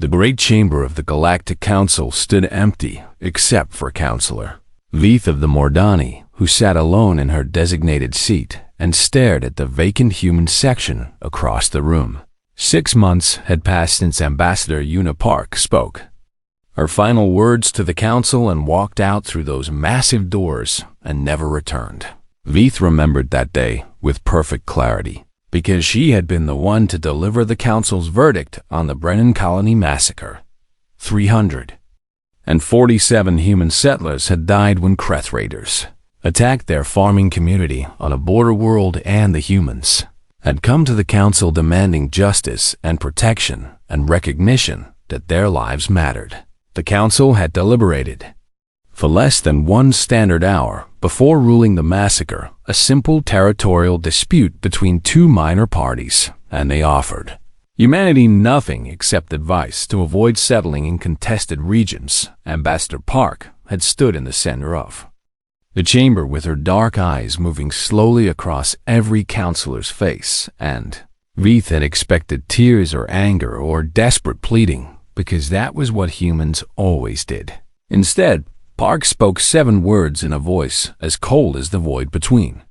The great chamber of the Galactic Council stood empty, except for Counselor Veeth of the Mordani, who sat alone in her designated seat and stared at the vacant human section across the room. 6 months had passed since Ambassador Una Park spoke her final words to the council and walked out through those massive doors and never returned. Veeth remembered that day with perfect clarity, because she had been the one to deliver the council's verdict on the Brennan Colony massacre. 347 human settlers had died when Kreth raiders attacked their farming community on a border world, and the humans had come to the council demanding justice and protection and recognition that their lives mattered. The council had deliberated for less than 1 standard hour before ruling the massacre a simple territorial dispute between 2 minor parties, and they offered humanity nothing except advice to avoid settling in contested regions. Ambassador Park had stood in the center of the chamber with her dark eyes moving slowly across every counselor's face, and Veeth had expected tears or anger or desperate pleading, because that was what humans always did. Instead, Park spoke 7 words in a voice as cold as the void between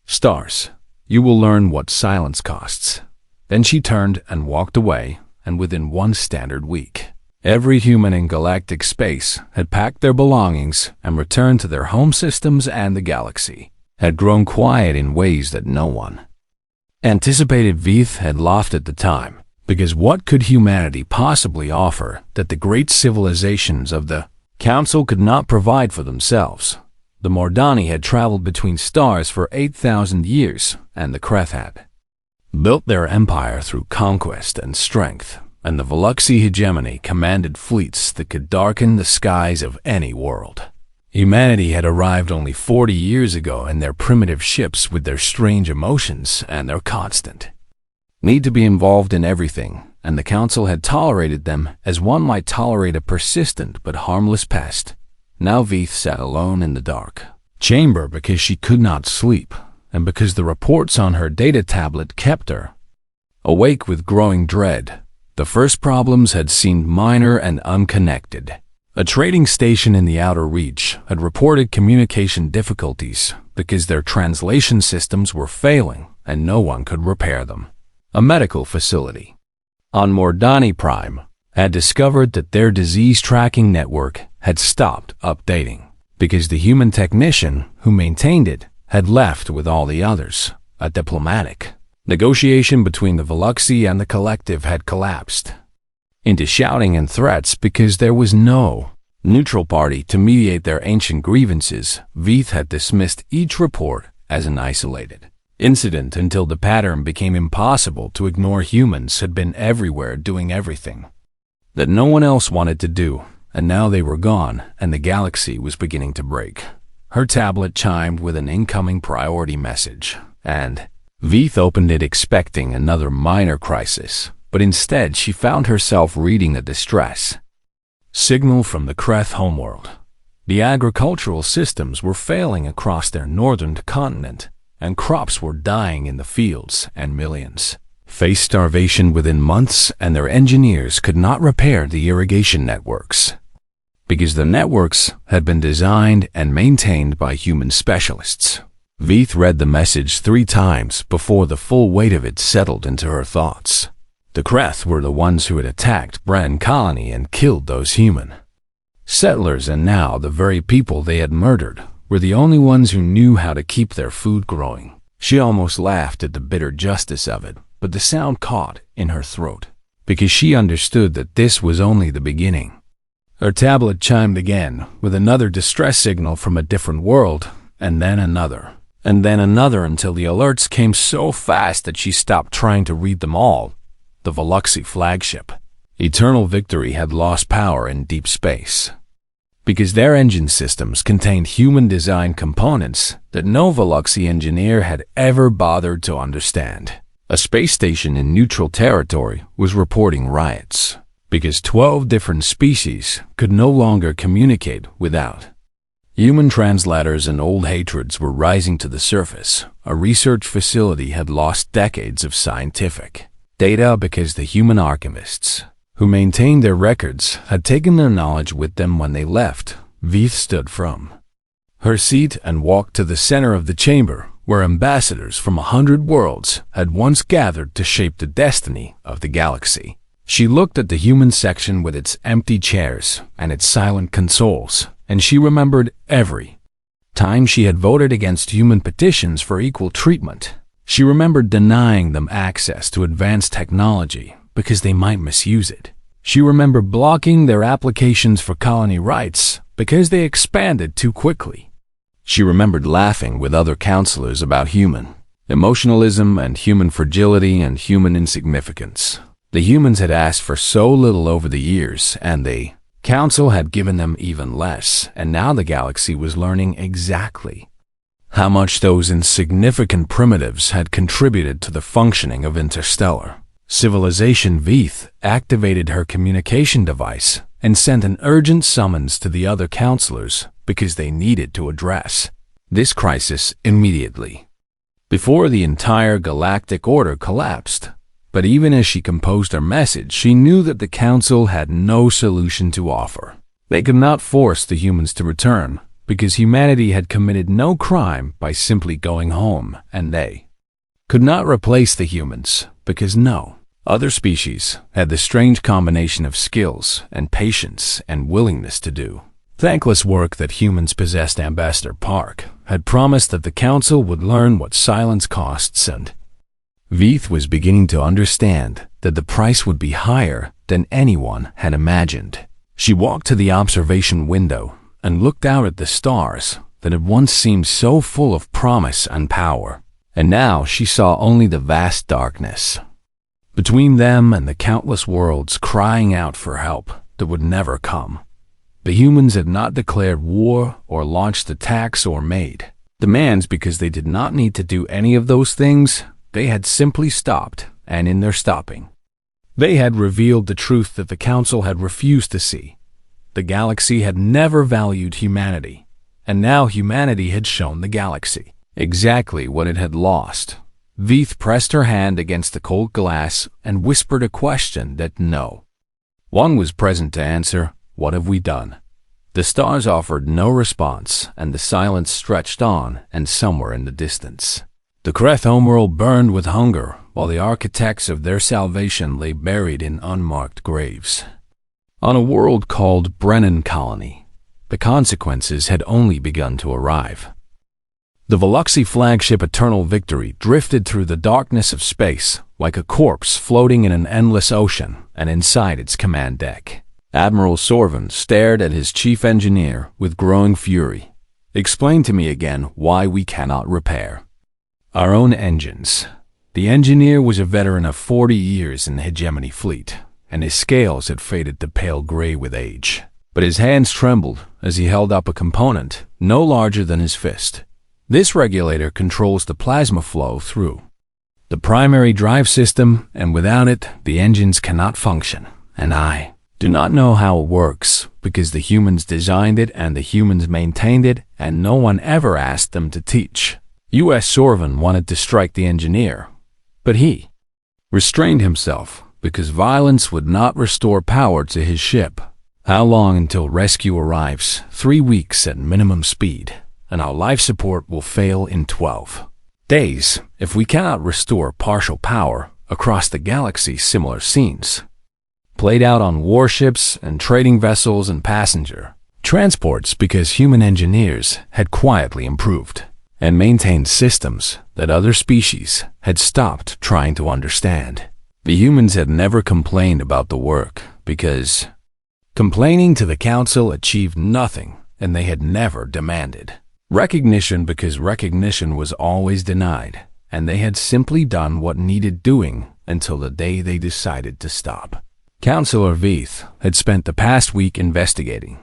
stars. You will learn what silence costs. Then she turned and walked away, and within 1 standard week, every human in galactic space had packed their belongings and returned to their home systems, and the galaxy had grown quiet in ways that no one anticipated. Veeth had laughed at the time, because what could humanity possibly offer that the great civilizations of the Council could not provide for themselves? The Mordani had traveled between stars for 8,000 years, and the Kreth had built their empire through conquest and strength, and the Veluxi hegemony commanded fleets that could darken the skies of any world. Humanity had arrived only 40 years ago in their primitive ships with their strange emotions and their constant need to be involved in everything, and the council had tolerated them as one might tolerate a persistent but harmless pest. Now Veeth sat alone in the dark chamber because she could not sleep, and because the reports on her data tablet kept her awake with growing dread. The first problems had seemed minor and unconnected. A trading station in the Outer Reach had reported communication difficulties because their translation systems were failing and no one could repair them. A medical facility on Mordani Prime had discovered that their disease tracking network had stopped updating because the human technician who maintained it had left with all the others. A diplomatic negotiation between the Veluxi and the Collective had collapsed into shouting and threats because there was no neutral party to mediate their ancient grievances. Veeth had dismissed each report as an isolated incident until the pattern became impossible to ignore. Humans had been everywhere doing everything that no one else wanted to do, and now they were gone, and the galaxy was beginning to break. Her tablet chimed with an incoming priority message, and Veeth opened it expecting another minor crisis, but instead she found herself reading a distress signal from the Kreth homeworld. The agricultural systems were failing across their northern continent, and crops were dying in the fields, and millions faced starvation within months, and their engineers could not repair the irrigation networks because the networks had been designed and maintained by human specialists. Veeth read the message 3 times before the full weight of it settled into her thoughts. The Kreth were the ones who had attacked Brennan Colony and killed those human settlers, and now the very people they had murdered were the only ones who knew how to keep their food growing. She almost laughed at the bitter justice of it, but the sound caught in her throat, because she understood that this was only the beginning. Her tablet chimed again with another distress signal from a different world, and then another, until the alerts came so fast that she stopped trying to read them all. The Veluxi flagship, Eternal Victory, had lost power in deep space because their engine systems contained human-designed components that no Veluxi engineer had ever bothered to understand. A space station in neutral territory was reporting riots because 12 different species could no longer communicate without human translators, and old hatreds were rising to the surface. A research facility had lost decades of scientific data because the human alchemists who maintained their records, had taken their knowledge with them when they left. Veith stood from her seat and walked to the center of the chamber, where ambassadors from 100 worlds had once gathered to shape the destiny of the galaxy. She looked at the human section with its empty chairs and its silent consoles, and she remembered every time she had voted against human petitions for equal treatment. She remembered denying them access to advanced technology because they might misuse it. She remembered blocking their applications for colony rights because they expanded too quickly. She remembered laughing with other counselors about human emotionalism and human fragility and human insignificance. The humans had asked for so little over the years, and the Council had given them even less, and now the galaxy was learning exactly how much those insignificant primitives had contributed to the functioning of interstellar civilization. Veith activated her communication device and sent an urgent summons to the other counselors because they needed to address this crisis immediately, before the entire galactic order collapsed. But even as she composed her message, she knew that the Council had no solution to offer. They could not force the humans to return, because humanity had committed no crime by simply going home, and they could not replace the humans, because no other species had the strange combination of skills and patience and willingness to do thankless work that humans possessed. Ambassador Park had promised that the Council would learn what silence costs, and Veith was beginning to understand that the price would be higher than anyone had imagined. She walked to the observation window and looked out at the stars that had once seemed so full of promise and power, and now she saw only the vast darkness between them and the countless worlds crying out for help that would never come. The humans had not declared war or launched attacks or made demands because they did not need to do any of those things. They had simply stopped, and in their stopping, they had revealed the truth that the Council had refused to see. The galaxy had never valued humanity, and now humanity had shown the galaxy exactly what it had lost. Veith pressed her hand against the cold glass and whispered a question that no one was present to answer. What have we done? The stars offered no response, and the silence stretched on, and somewhere in the distance, the Kreth homeworld burned with hunger, while the architects of their salvation lay buried in unmarked graves. On a world called Brennan Colony, the consequences had only begun to arrive. The Veluxy flagship Eternal Victory drifted through the darkness of space like a corpse floating in an endless ocean, and inside its command deck, Admiral Sorvin stared at his chief engineer with growing fury. Explain to me again why we cannot repair our own engines. The engineer was a veteran of 40 years in the Hegemony fleet, and his scales had faded to pale gray with age. But his hands trembled as he held up a component no larger than his fist. This regulator controls the plasma flow through the primary drive system, and without it, the engines cannot function. And I do not know how it works, because the humans designed it and the humans maintained it, and no one ever asked them to teach. U.S. Sorvin wanted to strike the engineer, but he restrained himself because violence would not restore power to his ship. How long until rescue arrives? 3 weeks at minimum speed, and our life support will fail in 12 days if we cannot restore partial power across the galaxy. Similar scenes played out on warships and trading vessels and passenger transports because human engineers had quietly improved and maintained systems that other species had stopped trying to understand. The humans had never complained about the work because complaining to the Council achieved nothing, and they had never demanded recognition because recognition was always denied, and they had simply done what needed doing until the day they decided to stop. Counselor Veith had spent the past week investigating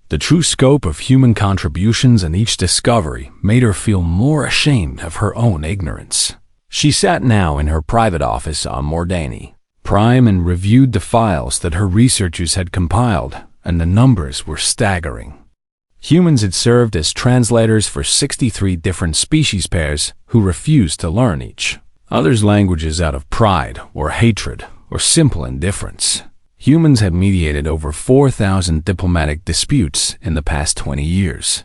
the true scope of human contributions, and each discovery made her feel more ashamed of her own ignorance. She sat now in her private office on Mordani Prime and reviewed the files that her researchers had compiled, and the numbers were staggering. Humans had served as translators for 63 different species pairs who refused to learn each other's languages out of pride or hatred or simple indifference. Humans had mediated over 4,000 diplomatic disputes in the past 20 years.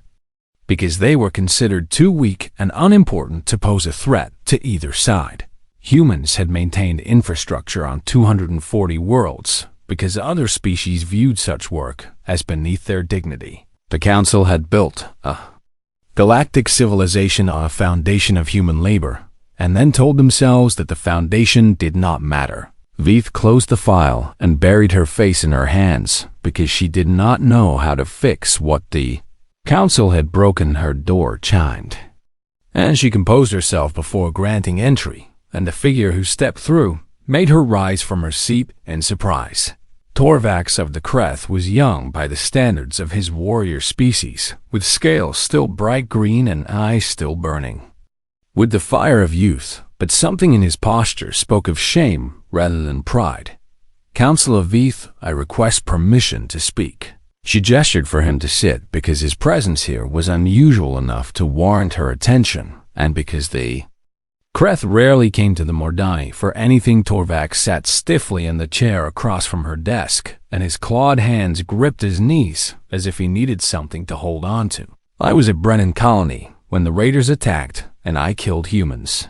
Because they were considered too weak and unimportant to pose a threat to either side. Humans had maintained infrastructure on 240 worlds because other species viewed such work as beneath their dignity. The Council had built a galactic civilization on a foundation of human labor, and then told themselves that the foundation did not matter. Veith closed the file and buried her face in her hands because she did not know how to fix what the Council had broken. Her door chimed, and she composed herself before granting entry, and the figure who stepped through made her rise from her seat in surprise. Torvax of the Kreth was young by the standards of his warrior species, with scales still bright green and eyes still burning with the fire of youth, but something in his posture spoke of shame rather than pride. Council of Veith, I request permission to speak. She gestured for him to sit because his presence here was unusual enough to warrant her attention, and because the Kreth rarely came to the Mordani for anything. Torvax sat stiffly in the chair across from her desk, and his clawed hands gripped his knees as if he needed something to hold on to. I was at Brennan Colony when the raiders attacked, and I killed humans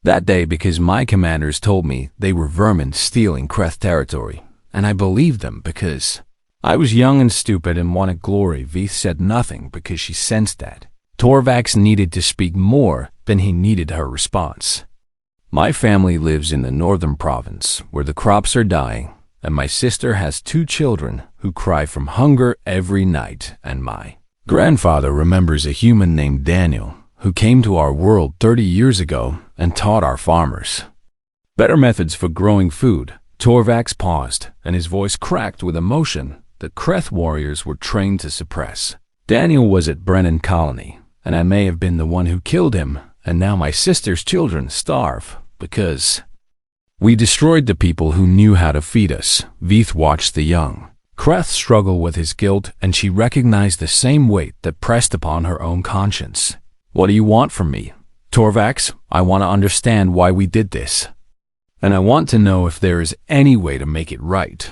that day because my commanders told me they were vermin stealing Kreth territory, and I believed them because I was young and stupid and wanted glory. Veith said nothing because she sensed that Torvax needed to speak more than he needed her response. My family lives in the northern province where the crops are dying, and my sister has 2 children who cry from hunger every night, and my grandfather remembers a human named Daniel who came to our world 30 years ago and taught our farmers better methods for growing food. Torvax paused, and his voice cracked with emotion that Kreth warriors were trained to suppress. Daniel was at Brennan Colony, and I may have been the one who killed him, and now my sister's children starve because we destroyed the people who knew how to feed us. Veith watched the young Kreth struggle with his guilt, and she recognized the same weight that pressed upon her own conscience. What do you want from me? Torvax, I want to understand why we did this, and I want to know if there is any way to make it right.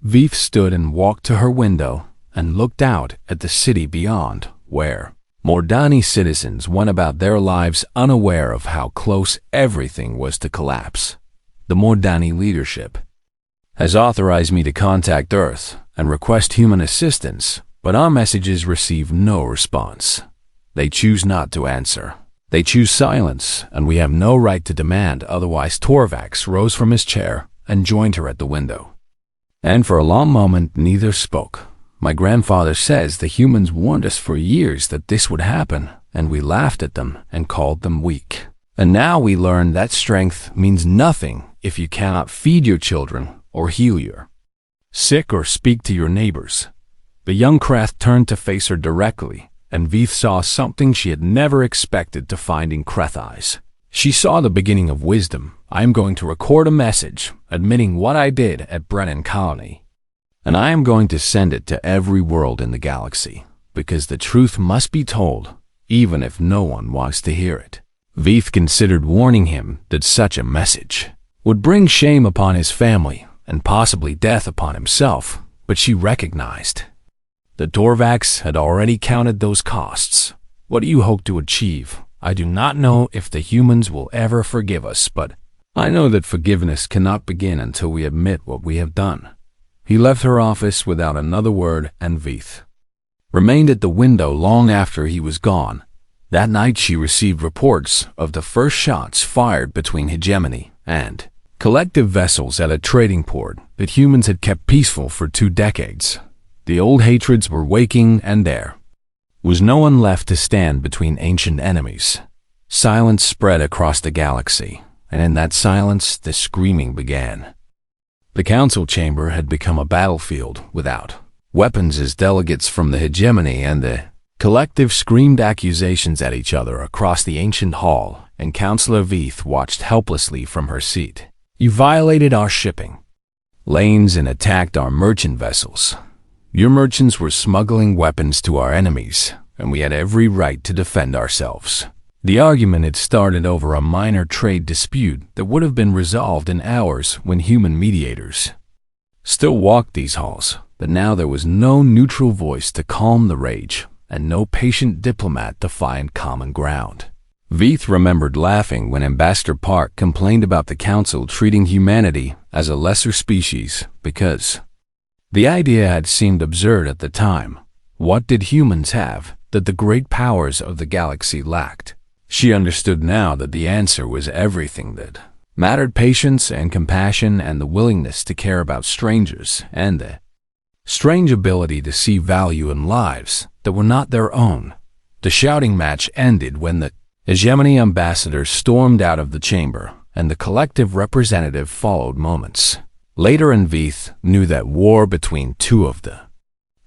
Veith stood and walked to her window and looked out at the city beyond, where Mordani citizens went about their lives unaware of how close everything was to collapse. The Mordani leadership has authorized me to contact Earth and request human assistance, but our messages receive no response. They choose not to answer. They choose silence, and we have no right to demand otherwise. Torvax rose from his chair and joined her at the window, and for a long moment neither spoke. My grandfather says the humans warned us for years that this would happen, and we laughed at them and called them weak. And now we learn that strength means nothing if you cannot feed your children or heal your sick or speak to your neighbors. The young Kreth turned to face her directly, and Veith saw something she had never expected to find in Kreth eyes. She saw the beginning of wisdom. I am going to record a message admitting what I did at Brennan Colony, and I am going to send it to every world in the galaxy, because the truth must be told, even if no one wants to hear it. Veith considered warning him that such a message would bring shame upon his family and possibly death upon himself, but she recognized that Torvax had already counted those costs. What do you hope to achieve? I do not know if the humans will ever forgive us, but I know that forgiveness cannot begin until we admit what we have done. He left her office without another word, and Veith remained at the window long after he was gone. That night she received reports of the first shots fired between hegemony and collective vessels at a trading port that humans had kept peaceful for 2 decades. The old hatreds were waking, and there was no one left to stand between ancient enemies. Silence spread across the galaxy, and in that silence the screaming began. The council chamber had become a battlefield without weapons as delegates from the hegemony and the collective screamed accusations at each other across the ancient hall, and Councillor Veith watched helplessly from her seat. You violated our shipping lanes and attacked our merchant vessels. Your merchants were smuggling weapons to our enemies, and we had every right to defend ourselves. The argument had started over a minor trade dispute that would have been resolved in hours when human mediators still walked these halls, but now there was no neutral voice to calm the rage, and no patient diplomat to find common ground. Veith remembered laughing when Ambassador Park complained about the Council treating humanity as a lesser species because the idea had seemed absurd at the time. What did humans have that the great powers of the galaxy lacked? She understood now that the answer was everything that mattered: patience and compassion and the willingness to care about strangers and the strange ability to see value in lives that were not their own. The shouting match ended when the hegemony ambassador stormed out of the chamber, and the collective representative followed moments later, and Veith knew that war between two of the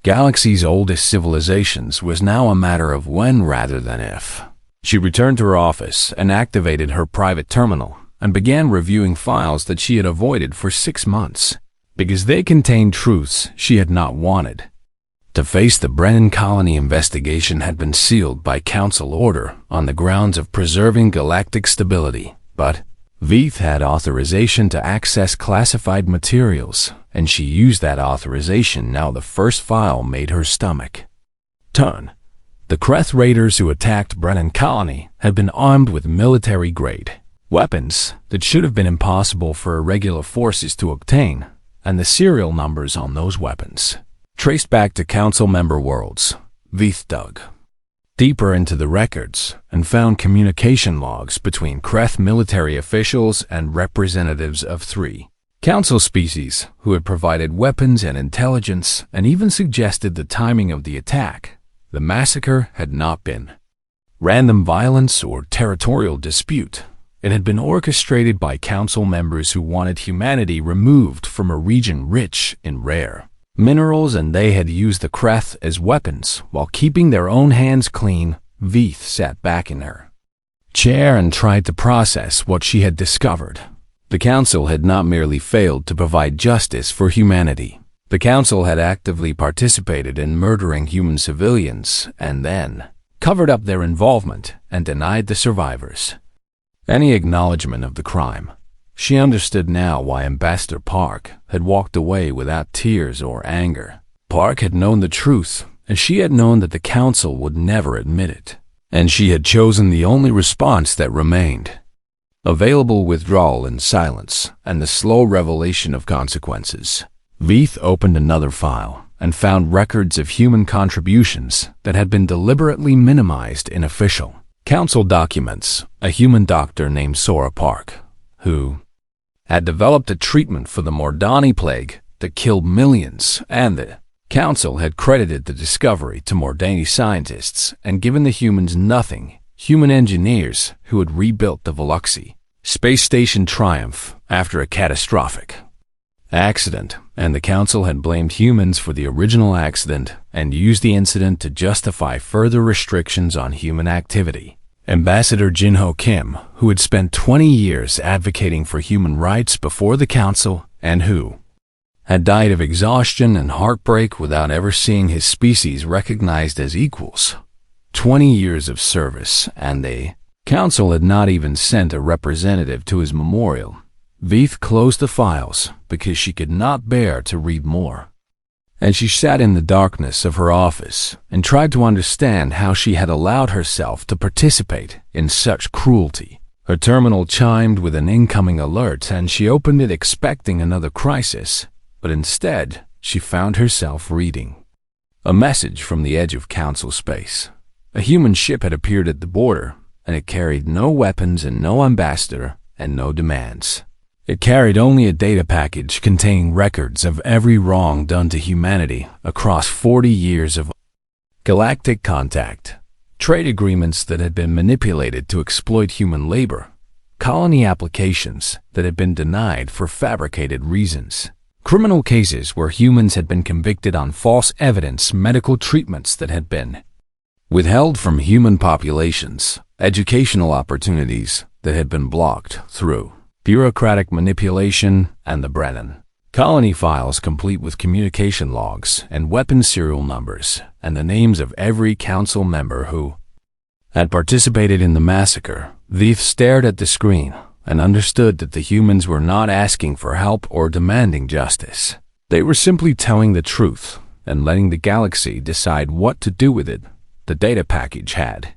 galaxy's oldest civilizations was now a matter of when rather than if. She returned to her office and activated her private terminal and began reviewing files that she had avoided for 6 months because they contained truths she had not wanted to face. The Brennan colony investigation had been sealed by Council order on the grounds of preserving galactic stability, but Veith had authorization to access classified materials, and she used that authorization. Now the first file made her stomach turn. The Kreth raiders who attacked Brennan colony had been armed with military-grade weapons that should have been impossible for irregular forces to obtain, and the serial numbers on those weapons traced back to Council member worlds. Veith dug deeper into the records and found communication logs between Kreth military officials and representatives of 3 Council species who had provided weapons and intelligence and even suggested the timing of the attack. The massacre had not been random violence or territorial dispute. It had been orchestrated by Council members who wanted humanity removed from a region rich in rare minerals, and they had used the Kreth as weapons while keeping their own hands clean. Veith sat back in her chair and tried to process what she had discovered. The Council had not merely failed to provide justice for humanity. The Council had actively participated in murdering human civilians and then covered up their involvement and denied the survivors any acknowledgement of the crime. She understood now why Ambassador Park had walked away without tears or anger. Park had known the truth, and she had known that the Council would never admit it, and she had chosen the only response that remained available: withdrawal and silence, and the slow revelation of consequences. Veith opened another file and found records of human contributions that had been deliberately minimized in official Council documents. A human doctor named Sora Park, who had developed a treatment for the Mordani plague that killed millions, and the Council had credited the discovery to Mordani scientists and given the humans nothing. Human engineers who had rebuilt the Veluxi space station Triumph after a catastrophic accident, and the Council had blamed humans for the original accident and used the incident to justify further restrictions on human activity. Ambassador Jinho Kim, who had spent 20 years advocating for human rights before the Council and who had died of exhaustion and heartbreak without ever seeing his species recognized as equals. 20 years of service, and the Council had not even sent a representative to his memorial. Veith closed the files because she could not bear to read more, and she sat in the darkness of her office and tried to understand how she had allowed herself to participate in such cruelty. Her terminal chimed with an incoming alert, and she opened it expecting another crisis, but instead she found herself reading a message from the edge of Council space. A human ship had appeared at the border, and it carried no weapons and no ambassador and no demands. It carried only a data package containing records of every wrong done to humanity across 40 years of galactic contact, trade agreements that had been manipulated to exploit human labor, colony applications that had been denied for fabricated reasons, criminal cases where humans had been convicted on false evidence, medical treatments that had been withheld from human populations, educational opportunities that had been blocked through bureaucratic manipulation, and the Brennan colony files complete with communication logs and weapon serial numbers and the names of every Council member who had participated in the massacre. Veith stared at the screen and understood that the humans were not asking for help or demanding justice. They were simply telling the truth and letting the galaxy decide what to do with it. The data package had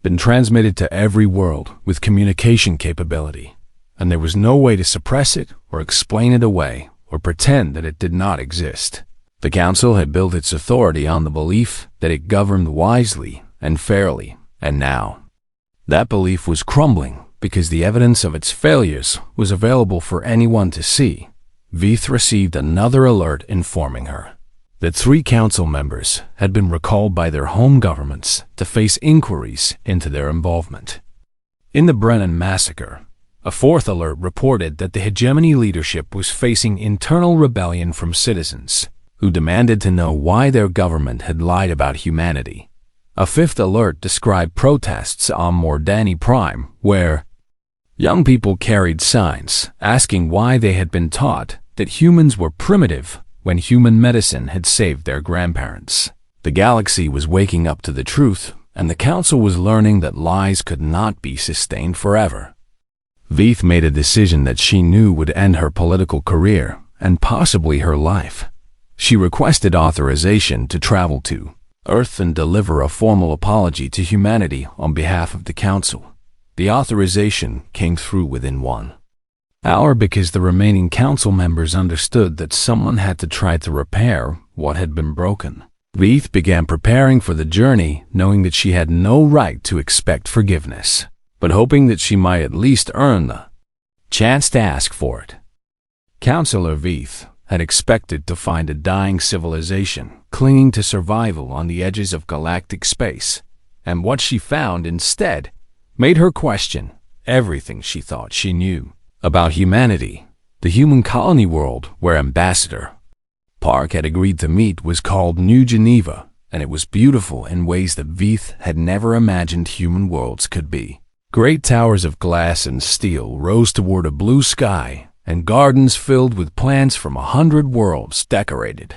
been transmitted to every world with communication capability, and there was no way to suppress it or explain it away or pretend that it did not exist. The Council had built its authority on the belief that it governed wisely and fairly, and now that belief was crumbling because the evidence of its failures was available for anyone to see. Veith received another alert informing her that 3 council members had been recalled by their home governments to face inquiries into their involvement in the Brennan massacre. A 4th alert reported that the hegemony leadership was facing internal rebellion from citizens who demanded to know why their government had lied about humanity. A 5th alert described protests on Mordani Prime, where young people carried signs asking why they had been taught that humans were primitive when human medicine had saved their grandparents. The galaxy was waking up to the truth, and the Council was learning that lies could not be sustained forever. Veith made a decision that she knew would end her political career and possibly her life. She requested authorization to travel to Earth and deliver a formal apology to humanity on behalf of the Council. The authorization came through within 1 hour because the remaining council members understood that someone had to try to repair what had been broken. Veith began preparing for the journey, knowing that she had no right to expect forgiveness, but hoping that she might at least earn the chance to ask for it. Councillor Veith had expected to find a dying civilization clinging to survival on the edges of galactic space, and what she found instead made her question everything she thought she knew about humanity. The human colony world where Ambassador Park had agreed to meet was called New Geneva, and it was beautiful in ways that Veith had never imagined human worlds could be. Great towers of glass and steel rose toward a blue sky, and gardens filled with plants from 100 worlds decorated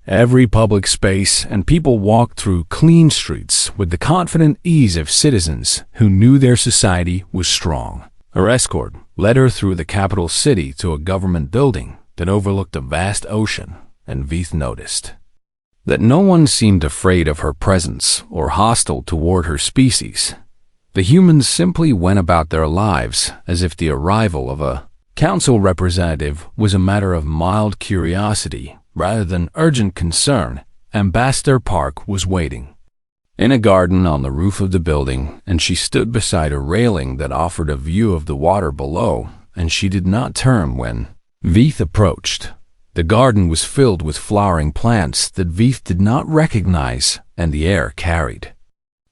every public space, and people walked through clean streets with the confident ease of citizens who knew their society was strong. Her escort led her through the capital city to a government building that overlooked a vast ocean, and Veith noticed that no one seemed afraid of her presence or hostile toward her species. The humans simply went about their lives as if the arrival of a council representative was a matter of mild curiosity rather than urgent concern. Ambassador Park was waiting in a garden on the roof of the building, and she stood beside a railing that offered a view of the water below, and she did not turn when Veith approached. The garden was filled with flowering plants that Veith did not recognize, and the air carried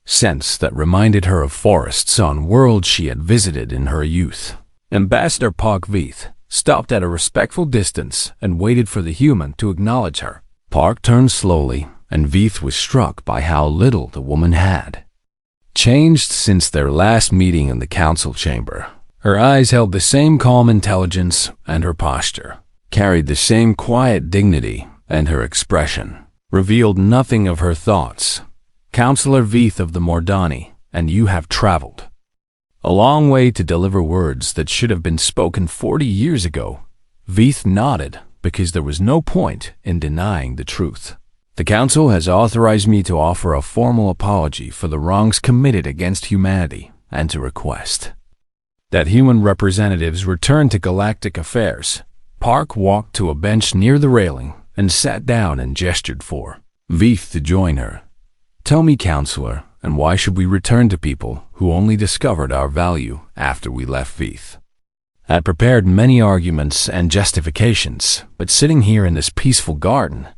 scents that reminded her of forests on worlds she had visited in her youth. Ambassador Park Veith stopped at a respectful distance and waited for the human to acknowledge her. Park turned slowly, and Veith was struck by how little the woman had changed since their last meeting in the council chamber. Her eyes held the same calm intelligence, and her posture carried the same quiet dignity, and her expression revealed nothing of her thoughts. Councillor Veith of the Mordani, and you have traveled a long way to deliver words that should have been spoken 40 years ago. Veith nodded because there was no point in denying the truth. The Council has authorized me to offer a formal apology for the wrongs committed against humanity and to request that human representatives return to galactic affairs. Park walked to a bench near the railing and sat down and gestured for Veith to join her. Tell me, Counselor, and why should we return to people who only discovered our value after we left Veith? I had prepared many arguments and justifications, but sitting here in this peaceful garden,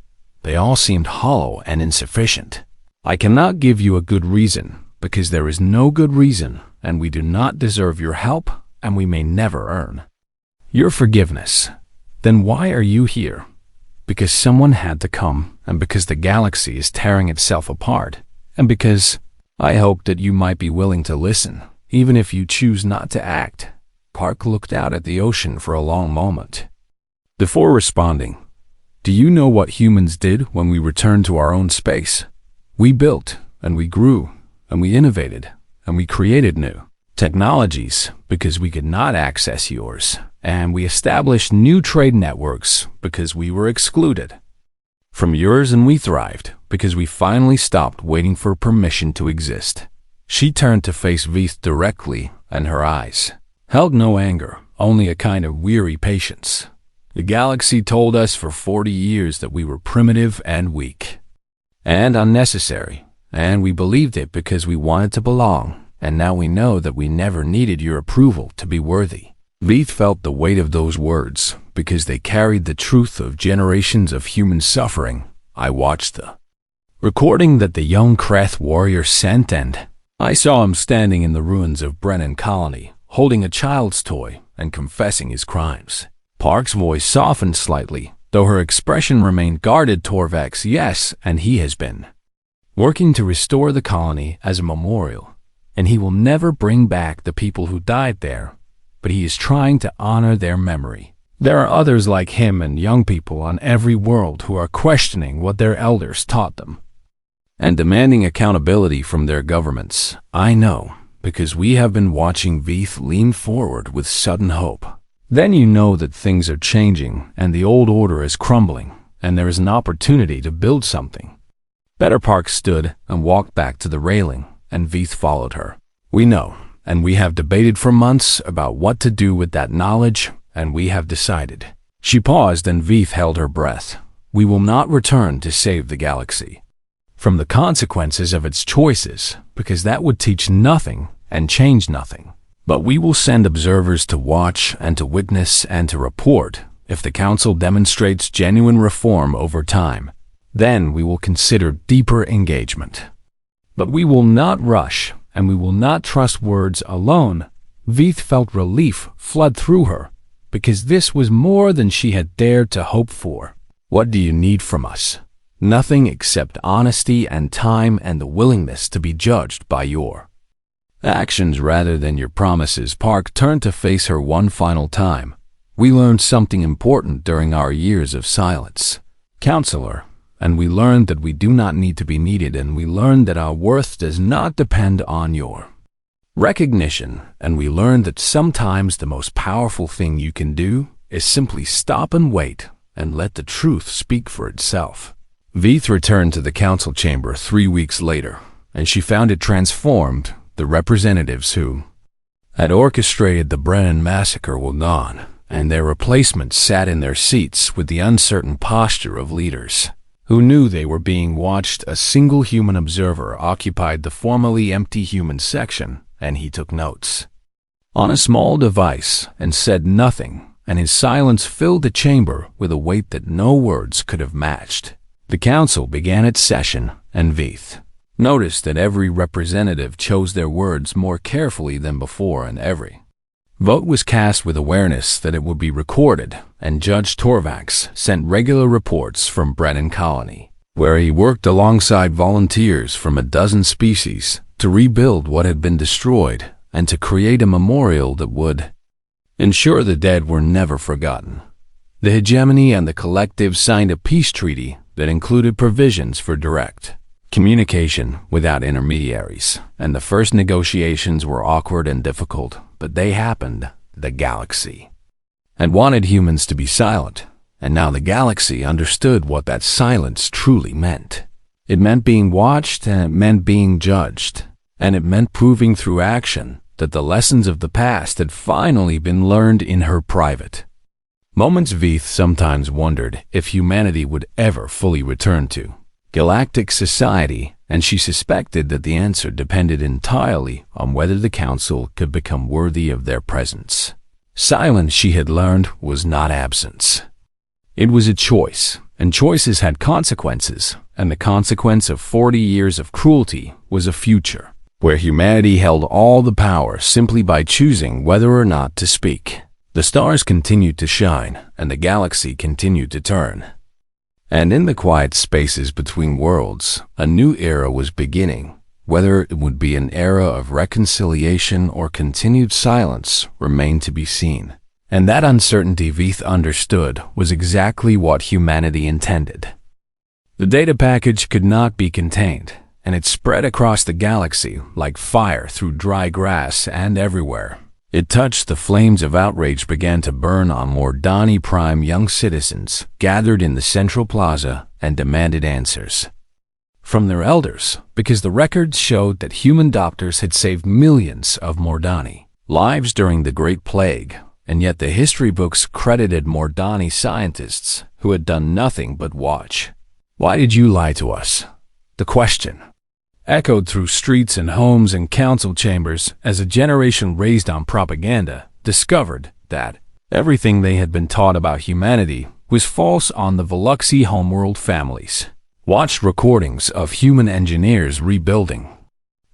they all seemed hollow and insufficient. I cannot give you a good reason, because there is no good reason, and we do not deserve your help, and we may never earn your forgiveness. Then why are you here? Because someone had to come, and because the galaxy is tearing itself apart, and because I hoped that you might be willing to listen, even if you choose not to act. Park looked out at the ocean for a long moment before responding. Do you know what humans did when we returned to our own space? We built, and we grew, and we innovated, and we created new technologies because we could not access yours, and we established new trade networks because we were excluded from yours, and we thrived because we finally stopped waiting for permission to exist. She turned to face Veith directly, and her eyes held no anger, only a kind of weary patience. The galaxy told us for 40 years that we were primitive and weak and unnecessary, and we believed it because we wanted to belong, and now we know that we never needed your approval to be worthy. Veith felt the weight of those words because they carried the truth of generations of human suffering. I watched the recording that the young Kreth warrior sent, and I saw him standing in the ruins of Brennan Colony, holding a child's toy and confessing his crimes. Park's voice softened slightly, though her expression remained guarded. Torvax, yes, and he has been working to restore the colony as a memorial, and he will never bring back the people who died there, but he is trying to honor their memory. There are others like him and young people on every world who are questioning what their elders taught them and demanding accountability from their governments. I know, because we have been watching Veith lean forward with sudden hope. Then you know that things are changing and the old order is crumbling, and there is an opportunity to build something better. Park stood and walked back to the railing, and Veith followed her. We know, and we have debated for months about what to do with that knowledge, and we have decided. She paused, and Veith held her breath. We will not return to save the galaxy from the consequences of its choices, because that would teach nothing and change nothing. But we will send observers to watch and to witness and to report. If the Council demonstrates genuine reform over time, then we will consider deeper engagement. But we will not rush, and we will not trust words alone. Veith felt relief flood through her, because this was more than she had dared to hope for. What do you need from us? Nothing except honesty and time and the willingness to be judged by your actions rather than your promises. Park turned to face her one final time. We learned something important during our years of silence, Counselor, and we learned that we do not need to be needed, and we learned that our worth does not depend on your recognition, and we learned that sometimes the most powerful thing you can do is simply stop and wait and let the truth speak for itself. Veith returned to the council chamber 3 weeks later, and she found it transformed. The representatives who had orchestrated the Brennan massacre were gone, and their replacements sat in their seats with the uncertain posture of leaders who knew they were being watched. A single human observer occupied the formerly empty human section, and he took notes on a small device and said nothing, and his silence filled the chamber with a weight that no words could have matched. The council began its session, and Veith noticed that every representative chose their words more carefully than before, and every vote was cast with awareness that it would be recorded, and Judge Torvax sent regular reports from Brennan Colony, where he worked alongside volunteers from a dozen species to rebuild what had been destroyed and to create a memorial that would ensure the dead were never forgotten. The hegemony and the collective signed a peace treaty that included provisions for direct communication without intermediaries, and the first negotiations were awkward and difficult, but they happened. The galaxy had wanted humans to be silent, and now the galaxy understood what that silence truly meant. It meant being watched, and it meant being judged, and it meant proving through action that the lessons of the past had finally been learned in her private moments. Veith sometimes wondered if humanity would ever fully return to galactic society, and she suspected that the answer depended entirely on whether the council could become worthy of their presence. Silence, she had learned, was not absence. It was a choice, and choices had consequences, and the consequence of 40 years of cruelty was a future where humanity held all the power simply by choosing whether or not to speak. The stars continued to shine, and the galaxy continued to turn. And in the quiet spaces between worlds, a new era was beginning. Whether it would be an era of reconciliation or continued silence remained to be seen. And that uncertainty, Veith understood, was exactly what humanity intended. The data package could not be contained, and it spread across the galaxy like fire through dry grass and everywhere. It touched the flames of outrage began to burn on Mordani Prime young citizens gathered in the central plaza and demanded answers from their elders, because the records showed that human doctors had saved millions of Mordani lives during the Great Plague, and yet the history books credited Mordani scientists who had done nothing but watch. Why did you lie to us? The question echoed through streets and homes and council chambers as a generation raised on propaganda discovered that everything they had been taught about humanity was false on the Veluxi homeworld families. Watched recordings of human engineers rebuilding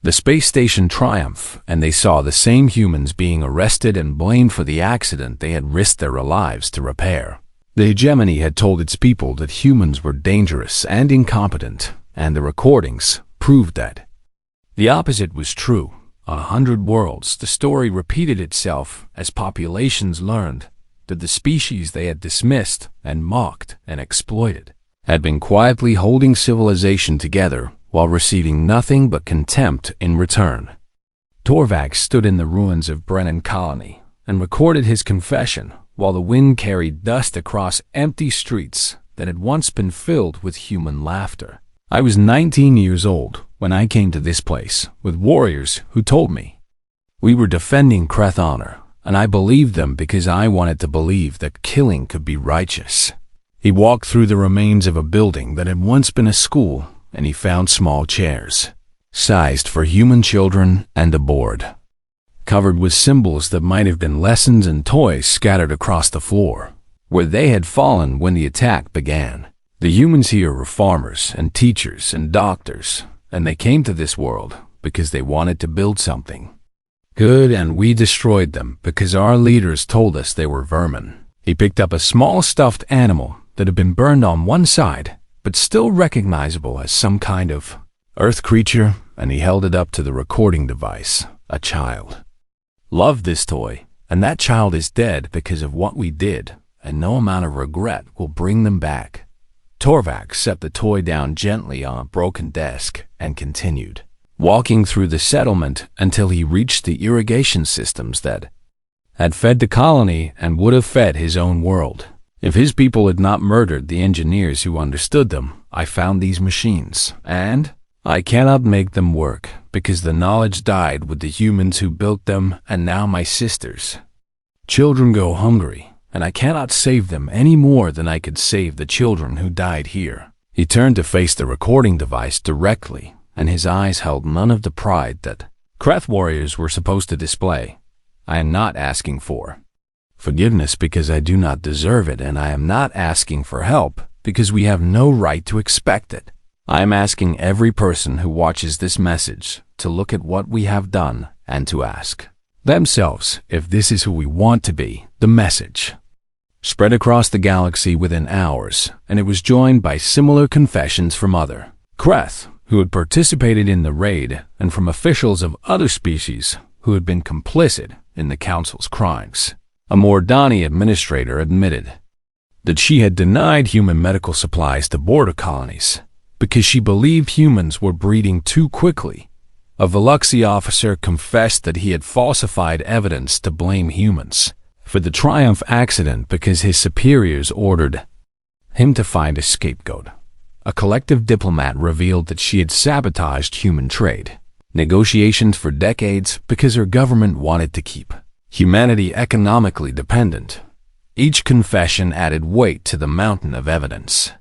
the space station triumph, and they saw the same humans being arrested and blamed for the accident they had risked their lives to repair. The hegemony had told its people that humans were dangerous and incompetent, and the recordings proved that the opposite was true. On 100 worlds, the story repeated itself as populations learned that the species they had dismissed and mocked and exploited had been quietly holding civilization together while receiving nothing but contempt in return. Torvak stood in the ruins of Brennan Colony and recorded his confession while the wind carried dust across empty streets that had once been filled with human laughter. I was 19 years old when I came to this place with warriors who told me we were defending Kreth honor, and I believed them because I wanted to believe that killing could be righteous. He walked through the remains of a building that had once been a school, and he found small chairs, sized for human children, and a board, covered with symbols that might have been lessons and toys scattered across the floor, where they had fallen when the attack began. The humans here were farmers and teachers and doctors, and they came to this world because they wanted to build something good, and we destroyed them because our leaders told us they were vermin. He picked up a small stuffed animal that had been burned on one side, but still recognizable as some kind of earth creature, and he held it up to the recording device. A child loved this toy, and that child is dead because of what we did, and no amount of regret will bring them back. Torvak set the toy down gently on a broken desk and continued walking through the settlement until he reached the irrigation systems that had fed the colony and would have fed his own world. If his people had not murdered the engineers who understood them, I found these machines, and I cannot make them work because the knowledge died with the humans who built them, and now my sisters' children go hungry, and I cannot save them any more than I could save the children who died here. He turned to face the recording device directly, and his eyes held none of the pride that Kreth warriors were supposed to display. I am not asking for forgiveness because I do not deserve it, and I am not asking for help because we have no right to expect it. I am asking every person who watches this message to look at what we have done and to ask themselves if this is who we want to be. The message spread across the galaxy within hours, and it was joined by similar confessions from other Kreth who had participated in the raid, and from officials of other species who had been complicit in the Council's crimes. A Mordani administrator admitted that she had denied human medical supplies to border colonies because she believed humans were breeding too quickly. A Veluxi officer confessed that he had falsified evidence to blame humans for the Triumph accident because his superiors ordered him to find a scapegoat. A collective diplomat revealed that she had sabotaged human trade negotiations for decades because her government wanted to keep humanity economically dependent. Each confession added weight to the mountain of evidence,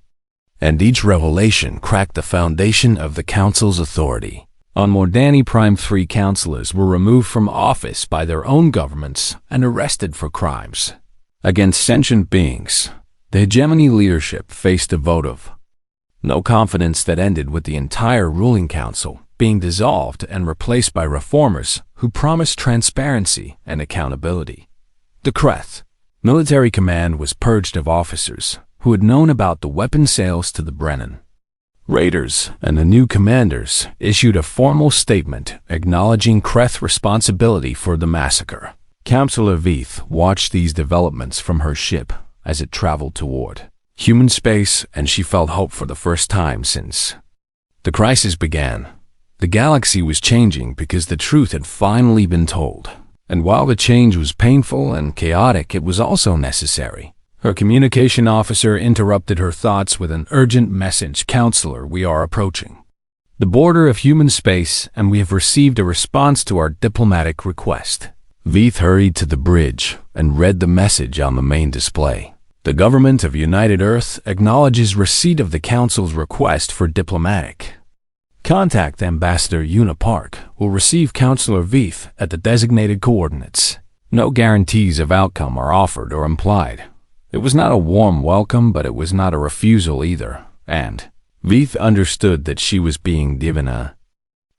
and each revelation cracked the foundation of the Council's authority. On Mordani Prime 3 councillors were removed from office by their own governments and arrested for crimes against sentient beings. The hegemony leadership faced a vote of no confidence that ended with the entire ruling council being dissolved and replaced by reformers who promised transparency and accountability. The Kreth military command was purged of officers who had known about the weapon sales to the Brennan raiders, and the new commanders issued a formal statement acknowledging Kreth responsibility for the massacre. Councillor Veith watched these developments from her ship as it traveled toward human space, and she felt hope for the first time since the crisis began. The galaxy was changing because the truth had finally been told. And while the change was painful and chaotic, it was also necessary. Her communication officer interrupted her thoughts with an urgent message. Counselor, we are approaching the border of human space, and we have received a response to our diplomatic request. Veith hurried to the bridge and read the message on the main display. The government of United Earth acknowledges receipt of the Council's request for diplomatic. Contact Ambassador Una Park, who will receive Counselor Veith at the designated coordinates. No guarantees of outcome are offered or implied. It was not a warm welcome, but it was not a refusal either, and Veith understood that she was being given a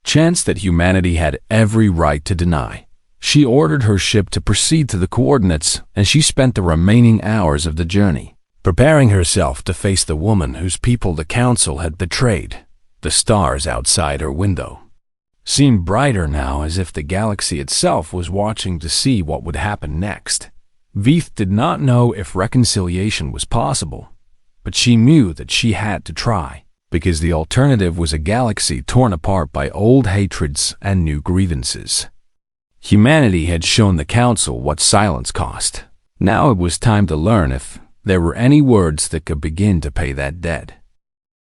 chance that humanity had every right to deny. She ordered her ship to proceed to the coordinates, and she spent the remaining hours of the journey preparing herself to face the woman whose people the Council had betrayed. The stars outside her window seemed brighter now, as if the galaxy itself was watching to see what would happen next. Veith did not know if reconciliation was possible, but she knew that she had to try, because the alternative was a galaxy torn apart by old hatreds and new grievances. Humanity had shown the Council what silence cost. Now it was time to learn if there were any words that could begin to pay that debt.